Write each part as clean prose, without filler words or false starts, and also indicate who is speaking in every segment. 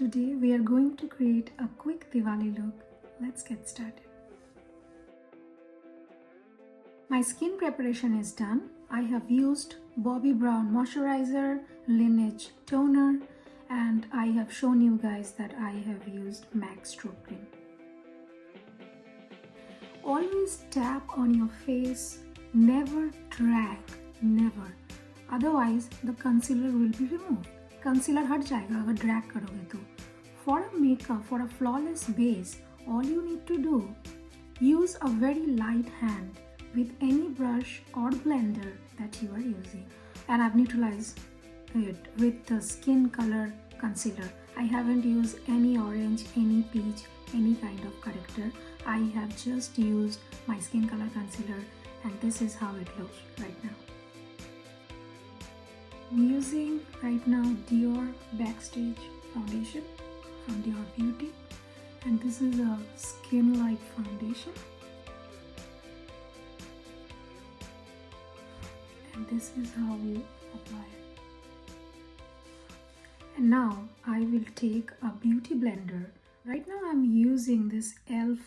Speaker 1: Today we are going to create a quick Diwali look. Let's get started. My skin preparation is done. I have used Bobbi Brown moisturizer, Lineage toner, and I have shown you guys that I have used MAC stroke cream. Always tap on your face, never drag, never. Otherwise the concealer will be removed. Concealer हट जाएगा अगर drag करोगे तो. For a makeup, for a flawless base, all you need to do, use a very light hand with any brush or blender that you are using. And I've neutralized it with the skin color concealer. I haven't used any orange, any peach, any kind of corrector. I have just used my skin color concealer and this is how it looks right now. I'm using right now Dior Backstage foundation from Dior Beauty, and this is a skin-like foundation, and this is how we apply it. And now I will take a beauty blender. Right now I'm using this e.l.f.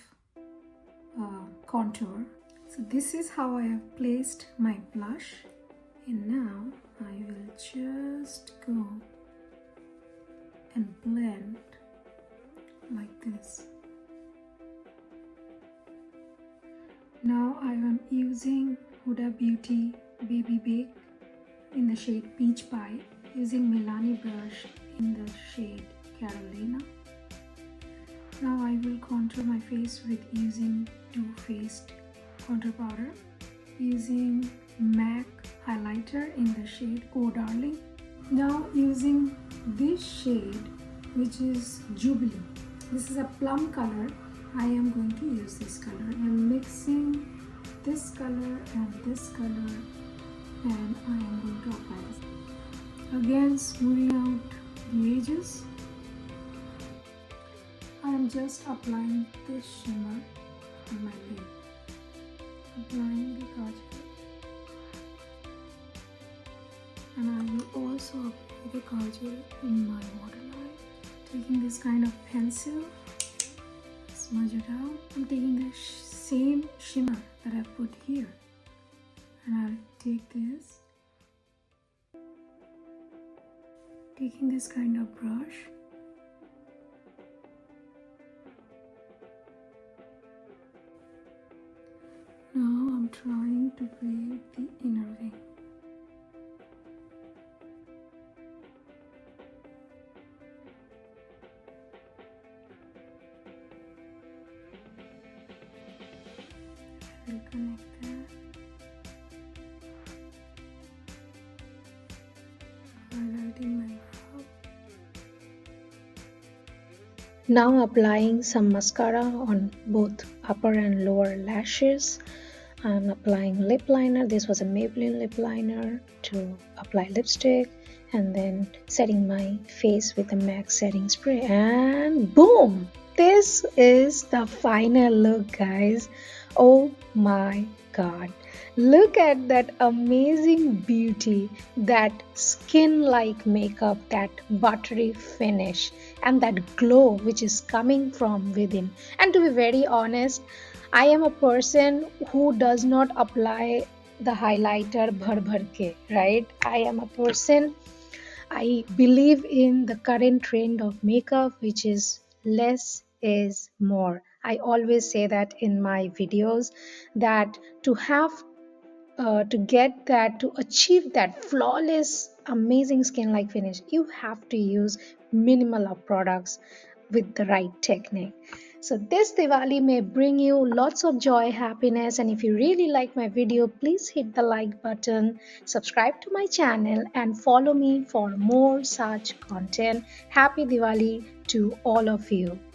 Speaker 1: contour. So this is how I have placed my blush, and now I will just go and blend like this. Now I am using Huda Beauty Baby Bake in the shade Peach Pie, using Milani brush in the shade Carolina. Now I will contour my face with using Too Faced contour powder, using MAC highlighter in the shade Oh Darling. Now using this shade, which is Jubilee. This is a plum color. I am going to use this color. I am mixing this color and this color, and I am going to apply this. Again, smoothing out the edges. I am just applying this shimmer on my lid. Applying the kajal. And I will also apply the kajal in my waterline. Taking this kind of pencil, smudge it out. I'm taking the same shimmer that I put here, and I'll take this, taking this kind of brush, now I'm trying to create the inner wing. I will connect that, highlighting my brow.
Speaker 2: Now applying some mascara on both upper and lower lashes. I'm applying lip liner. This was a Maybelline lip liner to apply lipstick, and then setting my face with a MAC setting spray, and boom! This is the final look, guys. Oh my god. Look at that amazing beauty, that skin-like makeup, that buttery finish, and that glow which is coming from within. And to be very honest, I am a person who does not apply the highlighter bhar bhar ke, right? I am a person, I believe in the current trend of makeup, which is less is more. I always say that in my videos, that to get that, to achieve that flawless, amazing skin like finish, you have to use minimal of products with the right technique. So this Diwali may bring you lots of joy, happiness, and if you really like my video, please hit the like button, subscribe to my channel, and follow me for more such content. Happy Diwali to all of you.